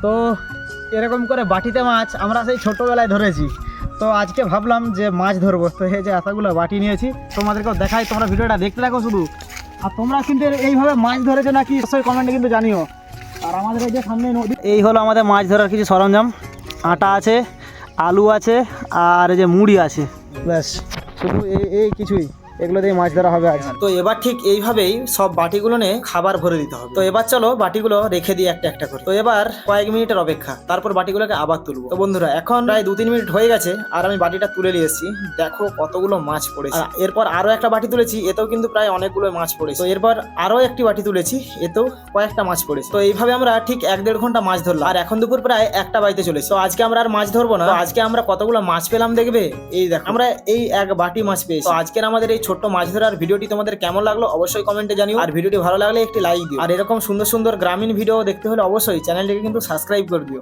তো এরকম করে বাটিতে মাছ আমরা সেই ছোটোবেলায় ধরেছি। তো আজকে ভাবলাম যে মাছ ধরবো, তো এই যে এতগুলো বাটি নিয়েছি তোমাদেরকেও দেখাই, তোমরা ভিডিওটা দেখতে থাকো শুধু। আর তোমরা কিন্তু এইভাবে মাছ ধরেছো নাকি অবশ্যই কমেন্টে কিন্তু জানিও। আর আমাদের এই যে সামনে নদী, এই হলো আমাদের মাছ ধরার কিছু সরঞ্জাম। আটা আছে, আলু আছে, আর এই যে মুড়ি আছে, ব্যাস শুধু এই কিছুই, এগুলো দিয়ে মাছ ধরা হবে আজ। তো এবার ঠিক এইভাবেই সব বাটিগুলো নিয়ে খাবার ভরে দিতে হবে। তো এবার চলো বাটিগুলো রেখে দিই একটা একটা করে। তো এবার কয়েক মিনিটের অপেক্ষা, তারপর বাটিগুলোকে আবার তুলবো। তো বন্ধুরা এখন প্রায় 2-3 মিনিট হয়ে গেছে আর আমি বাটিটা তুলে নিয়ে এসেছি। দেখো কতগুলো মাছ পড়েছে। এরপর আরো একটা বাটি তুলেছি, এতেও কিন্তু প্রায় অনেকগুলো মাছ পড়েছে। তো এরপর আরো একটি বাটি তুলেছি, এতেও কয়েকটা মাছ পড়েছে। তো এইভাবে আমরা ঠিক 1-1.5 ঘন্টা মাছ ধরলাম। আর এখন দুপুর প্রায় 1টা বাজতে চলেছে। তো আজকে আমরা আর মাছ ধরবো না। তো আজকে আমরা কতগুলো মাছ পেলাম দেখবে। এই দেখো আমরা এই এক বাটি মাছ পেয়েছি। তো আজকের আমাদের এই ছোট্ট মাছ ধরার ভিডিওটি তোমাদের কেমন লাগলো অবশ্যই কমেন্টে জানিও। আর ভিডিওটি ভালো লাগলে একটি লাইক দিও। আর এরকম সুন্দর সুন্দর গ্রামীণ ভিডিও দেখতে হলে অবশ্যই চ্যানেলটিকে কিন্তু সাবস্ক্রাইব করে দিও।